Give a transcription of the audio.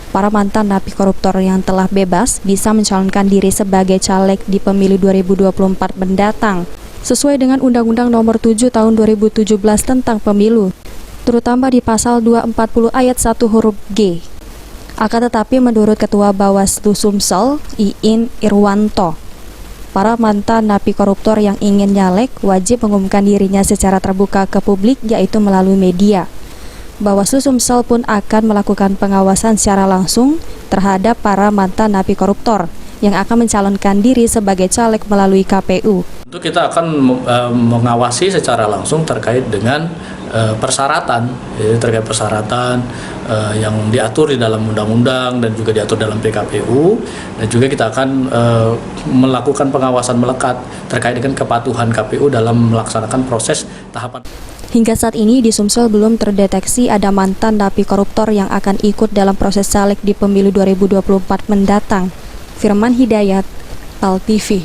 Para mantan napi koruptor yang telah bebas bisa mencalonkan diri sebagai caleg di pemilu 2024 mendatang, sesuai dengan Undang-Undang Nomor 7 Tahun 2017 tentang pemilu, terutama di pasal 240 ayat 1 huruf G. Akan tetapi menurut Ketua Bawaslu Sumsel, Iin Irwanto, para mantan napi koruptor yang ingin nyalek wajib mengumumkan dirinya secara terbuka ke publik, yaitu melalui media. Bawaslu Sumsel pun akan melakukan pengawasan secara langsung terhadap para mantan napi koruptor yang akan mencalonkan diri sebagai caleg melalui KPU. Tentu kita akan mengawasi secara langsung terkait dengan persyaratan yang diatur di dalam undang-undang dan juga diatur dalam PKPU, dan juga kita akan melakukan pengawasan melekat terkait dengan kepatuhan KPU dalam melaksanakan proses tahapan. Hingga saat ini di Sumsel belum terdeteksi ada mantan napi koruptor yang akan ikut dalam proses caleg di pemilu 2024 mendatang. Firman Hidayat, PAL TV.